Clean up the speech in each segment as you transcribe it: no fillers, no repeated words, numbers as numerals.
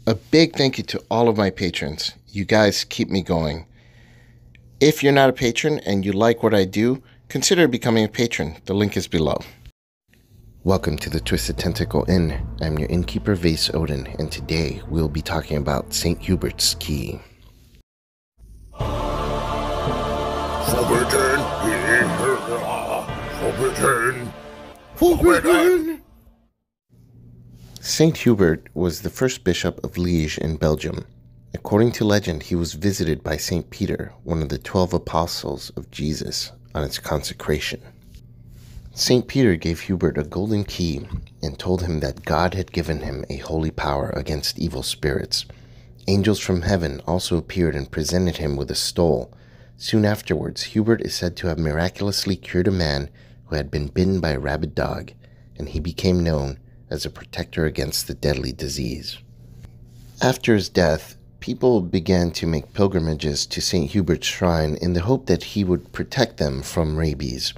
A big thank you to all of my patrons. You guys keep me going. If you're not a patron and you like what I do, consider becoming a patron. The link is below. Welcome to the Twisted Tentacle Inn. I'm your innkeeper, Vase Odin, and today we'll be talking about St. Hubert's Key. Forbidden! St. Hubert was the first bishop of Liege in Belgium. According to legend, he was visited by St. Peter, one of the 12 apostles of Jesus, on its consecration. St. Peter gave Hubert a golden key and told him that God had given him a holy power against evil spirits. Angels from heaven also appeared and presented him with a stole. Soon afterwards, Hubert is said to have miraculously cured a man who had been bitten by a rabid dog, and he became known as a protector against the deadly disease. After his death, people began to make pilgrimages to St. Hubert's shrine in the hope that he would protect them from rabies.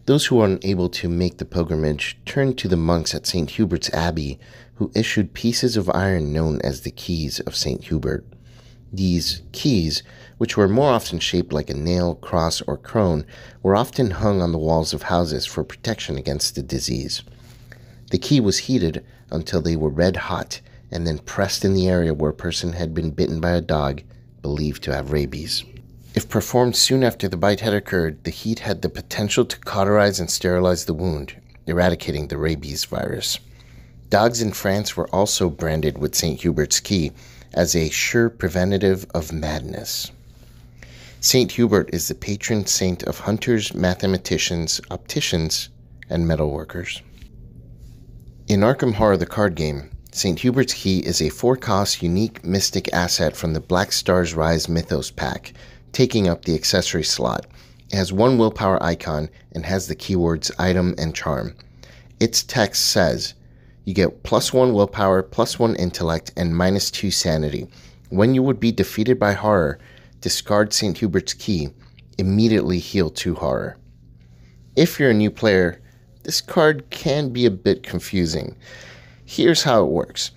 Those who were unable to make the pilgrimage turned to the monks at St. Hubert's Abbey, who issued pieces of iron known as the Keys of St Hubert. These keys, which were more often shaped like a nail, cross, or crone, were often hung on the walls of houses for protection against the disease. The key was heated until they were red hot and then pressed in the area where a person had been bitten by a dog believed to have rabies. If performed soon after the bite had occurred, the heat had the potential to cauterize and sterilize the wound, eradicating the rabies virus. Dogs in France were also branded with St. Hubert's key as a sure preventative of madness. St. Hubert is the patron saint of hunters, mathematicians, opticians, and metalworkers. In Arkham Horror, the card game, St. Hubert's Key is a 4-cost unique mystic asset from the Black Stars Rise Mythos pack, taking up the accessory slot. It has 1 willpower icon and has the keywords item and charm. Its text says, you get +1 willpower, +1 intellect, and -2 sanity. When you would be defeated by horror, discard St. Hubert's Key, immediately heal 2 horror. If you're a new player, this card can be a bit confusing. Here's how it works.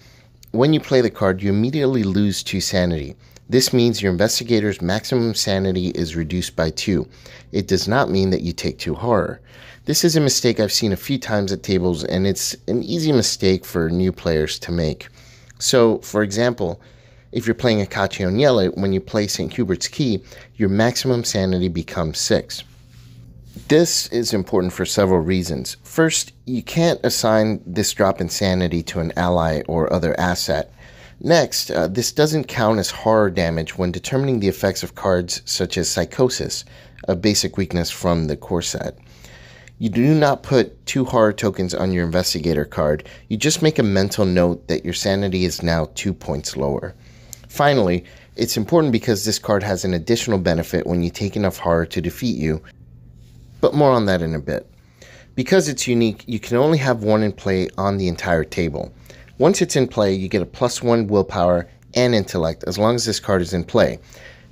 When you play the card, you immediately lose 2 sanity. This means your investigator's maximum sanity is reduced by 2. It does not mean that you take 2 horror. This is a mistake I've seen a few times at tables, and it's an easy mistake for new players to make. So, for example, if you're playing Akachi on Yellow, when you play St. Hubert's Key, your maximum sanity becomes 6. This is important for several reasons. First, you can't assign this drop in sanity to an ally or other asset. Next, this doesn't count as horror damage when determining the effects of cards such as Psychosis, a basic weakness from the core set. You do not put 2 horror tokens on your investigator card. You just make a mental note that your sanity is now 2 points lower. Finally, it's important because this card has an additional benefit when you take enough horror to defeat you, but more on that in a bit. Because it's unique, you can only have 1 in play on the entire table. Once it's in play, you get a +1 willpower and intellect as long as this card is in play.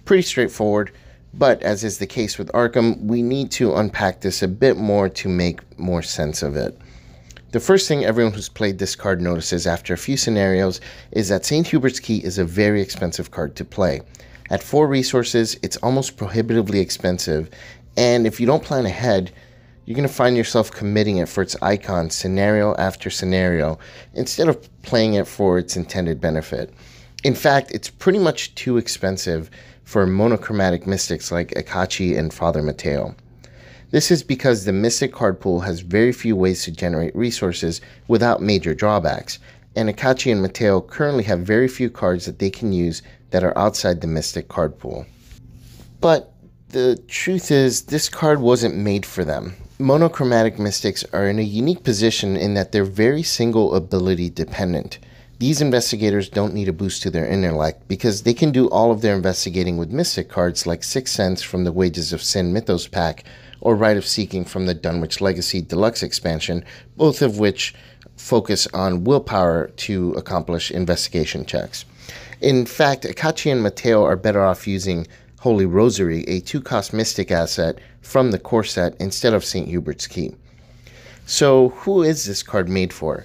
Pretty straightforward, but as is the case with Arkham, we need to unpack this a bit more to make more sense of it. The first thing everyone who's played this card notices after a few scenarios is that St. Hubert's Key is a very expensive card to play. At 4 resources, it's almost prohibitively expensive, and if you don't plan ahead, you're going to find yourself committing it for its icon scenario after scenario instead of playing it for its intended benefit. In fact, it's pretty much too expensive for monochromatic mystics like Akachi and Father Mateo. This is because the mystic card pool has very few ways to generate resources without major drawbacks, and Akachi and Mateo currently have very few cards that they can use that are outside the mystic card pool. But the truth is, this card wasn't made for them. Monochromatic mystics are in a unique position in that they're very single ability dependent. These investigators don't need a boost to their intellect because they can do all of their investigating with mystic cards like Sixth Sense from the Wages of Sin Mythos pack or Rite of Seeking from the Dunwich Legacy Deluxe expansion, both of which focus on willpower to accomplish investigation checks. In fact, Akachi and Mateo are better off using Holy Rosary, a 2-cost mystic asset from the core set instead of St. Hubert's Key. So who is this card made for?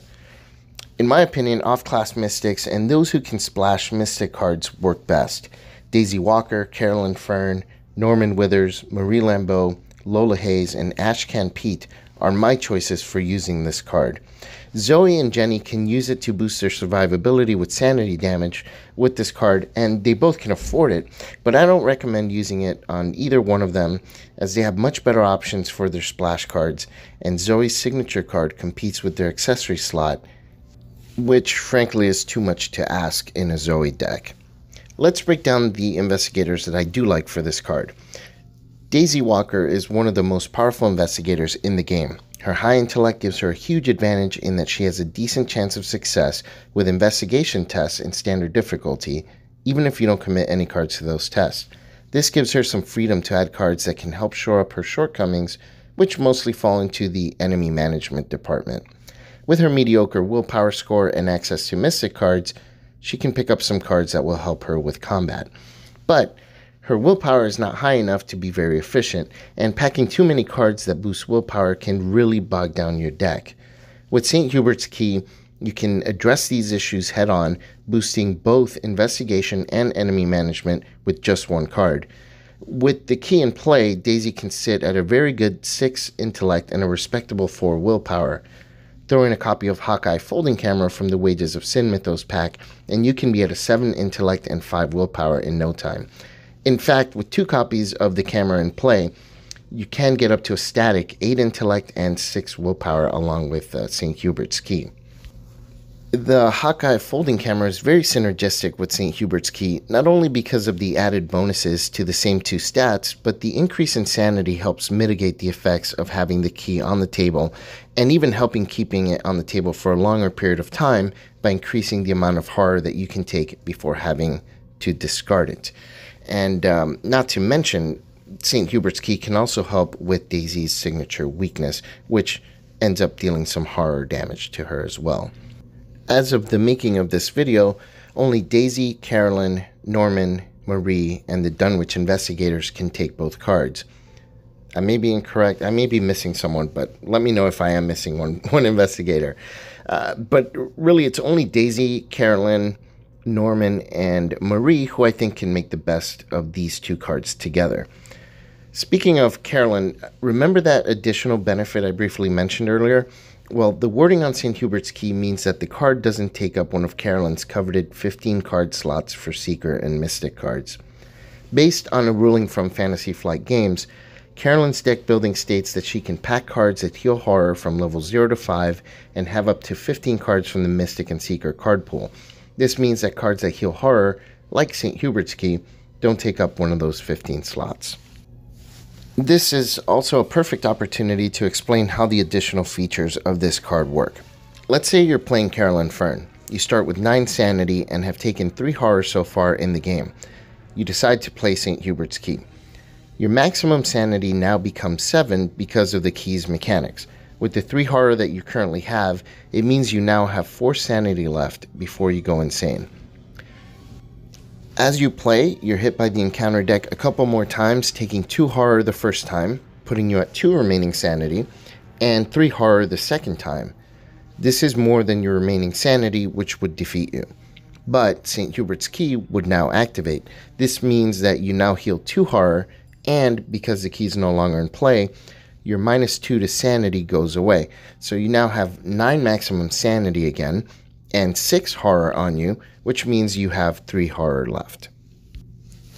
In my opinion, off-class mystics and those who can splash mystic cards work best. Daisy Walker, Carolyn Fern, Norman Withers, Marie Lambeau, Lola Hayes, and Ashcan Pete are my choices for using this card. Zoe and Jenny can use it to boost their survivability with sanity damage with this card, and they both can afford it, but I don't recommend using it on either one of them as they have much better options for their splash cards, and Zoe's signature card competes with their accessory slot, which frankly is too much to ask in a Zoe deck. Let's break down the investigators that I do like for this card. Daisy Walker is one of the most powerful investigators in the game. Her high intellect gives her a huge advantage in that she has a decent chance of success with investigation tests in standard difficulty, even if you don't commit any cards to those tests. This gives her some freedom to add cards that can help shore up her shortcomings, which mostly fall into the enemy management department. With her mediocre willpower score and access to mystic cards, she can pick up some cards that will help her with combat. But her willpower is not high enough to be very efficient, and packing too many cards that boost willpower can really bog down your deck. With St. Hubert's Key, you can address these issues head-on, boosting both investigation and enemy management with just one card. With the key in play, Daisy can sit at a very good 6 intellect and a respectable 4 willpower. Throw in a copy of Hawkeye Folding Camera from the Wages of Sin Mythos pack, and you can be at a 7 intellect and 5 willpower in no time. In fact, with 2 copies of the camera in play, you can get up to a static 8 intellect and 6 willpower along with St. Hubert's Key. The Hawkeye Folding Camera is very synergistic with St. Hubert's Key, not only because of the added bonuses to the same 2 stats, but the increase in sanity helps mitigate the effects of having the key on the table, and even helping keeping it on the table for a longer period of time by increasing the amount of horror that you can take before having to discard it. And not to mention, St. Hubert's Key can also help with Daisy's signature weakness, which ends up dealing some horror damage to her as well. As of the making of this video, only Daisy, Carolyn, Norman, Marie, and the Dunwich investigators can take both cards. I may be incorrect, I may be missing someone, but let me know if I am missing one investigator. But really, it's only Daisy, Carolyn, Norman, and Marie who I think can make the best of these 2 cards together. Speaking of Carolyn, remember that additional benefit I briefly mentioned earlier? Well, the wording on St. Hubert's Key means that the card doesn't take up one of Carolyn's coveted 15 card slots for Seeker and Mystic cards. Based on a ruling from Fantasy Flight Games, Carolyn's deck building states that she can pack cards that heal horror from level 0 to 5 and have up to 15 cards from the Mystic and Seeker card pool. This means that cards that heal horror, like St. Hubert's Key, don't take up one of those 15 slots. This is also a perfect opportunity to explain how the additional features of this card work. Let's say you're playing Carolyn Fern. You start with 9 sanity and have taken 3 horror so far in the game. You decide to play St. Hubert's Key. Your maximum sanity now becomes 7 because of the key's mechanics. With the 3 horror that you currently have, it means you now have 4 sanity left before you go insane. As you play, you're hit by the encounter deck a couple more times, taking 2 horror the first time, putting you at 2 remaining sanity, and 3 horror the second time. This is more than your remaining sanity, which would defeat you. But St. Hubert's Key would now activate. This means that you now heal 2 horror, and because the key is no longer in play, your -2 to sanity goes away. So you now have 9 maximum sanity again, and 6 horror on you, which means you have 3 horror left.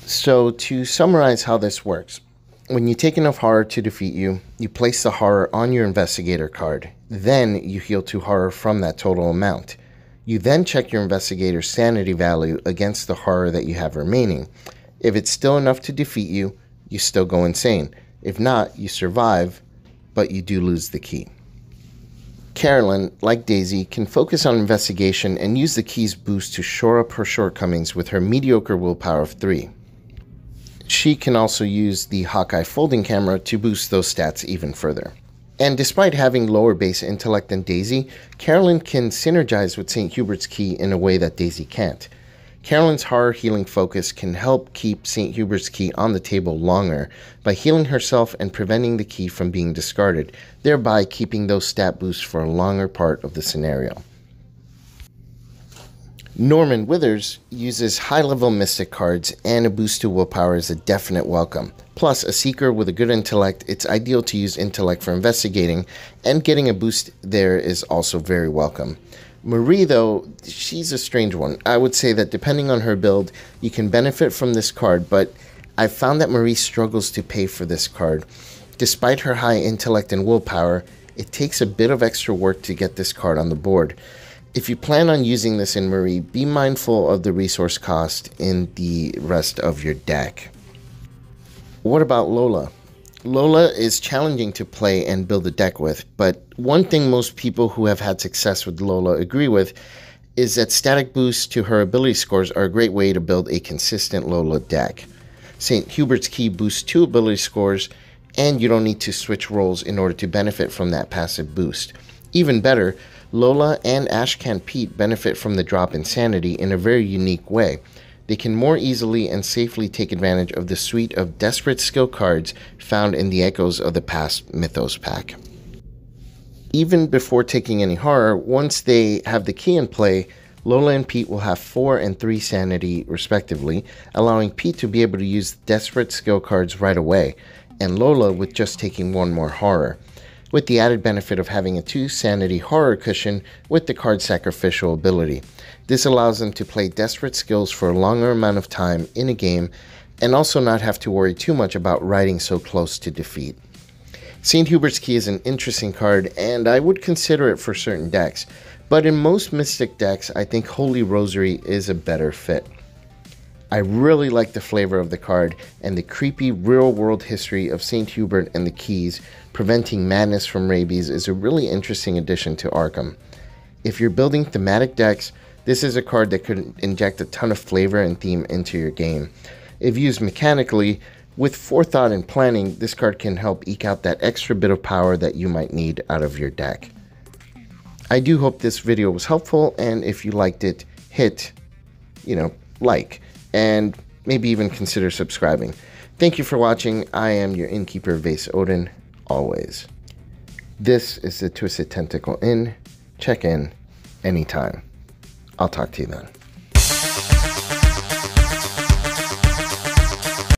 So to summarize how this works, when you take enough horror to defeat you, you place the horror on your investigator card. Then you heal 2 horror from that total amount. You then check your investigator's sanity value against the horror that you have remaining. If it's still enough to defeat you, you still go insane. If not, you survive, but you do lose the key. Carolyn, like Daisy, can focus on investigation and use the key's boost to shore up her shortcomings with her mediocre willpower of 3. She can also use the Hawkeye Folding Camera to boost those stats even further. And despite having lower base intellect than Daisy, Carolyn can synergize with St. Hubert's Key in a way that Daisy can't. Carolyn's horror healing focus can help keep St. Hubert's Key on the table longer by healing herself and preventing the key from being discarded, thereby keeping those stat boosts for a longer part of the scenario. Norman Withers uses high-level mystic cards, and a boost to willpower is a definite welcome. Plus, a seeker with a good intellect, it's ideal to use intellect for investigating, and getting a boost there is also very welcome. Marie, though, she's a strange one. I would say that depending on her build, you can benefit from this card, but I've found that Marie struggles to pay for this card. Despite her high intellect and willpower, it takes a bit of extra work to get this card on the board. If you plan on using this in Marie, be mindful of the resource cost in the rest of your deck. What about Lola? Lola is challenging to play and build a deck with, but one thing most people who have had success with Lola agree with is that static boosts to her ability scores are a great way to build a consistent Lola deck. St. Hubert's Key boosts 2 ability scores, and you don't need to switch roles in order to benefit from that passive boost. Even better, Lola and Ashcan Pete benefit from the drop in sanity in a very unique way. They can more easily and safely take advantage of the suite of desperate skill cards found in the Echoes of the Past Mythos pack. Even before taking any horror, once they have the key in play, Lola and Pete will have 4 and 3 sanity respectively, allowing Pete to be able to use desperate skill cards right away, and Lola with just taking 1 more horror, with the added benefit of having a 2 sanity horror cushion with the card sacrificial ability. This allows them to play desperate skills for a longer amount of time in a game, and also not have to worry too much about riding so close to defeat. St. Hubert's Key is an interesting card, and I would consider it for certain decks, but in most Mystic decks, I think Holy Rosary is a better fit. I really like the flavor of the card, and the creepy real-world history of St. Hubert and the Keys preventing madness from rabies is a really interesting addition to Arkham. If you're building thematic decks, this is a card that could inject a ton of flavor and theme into your game. If used mechanically, with forethought and planning, this card can help eke out that extra bit of power that you might need out of your deck. I do hope this video was helpful, and if you liked it, hit, like, and maybe even consider subscribing. Thank you for watching. I am your innkeeper, Vase Odin, always. This is the Twisted Tentacle Inn. Check in anytime. I'll talk to you then.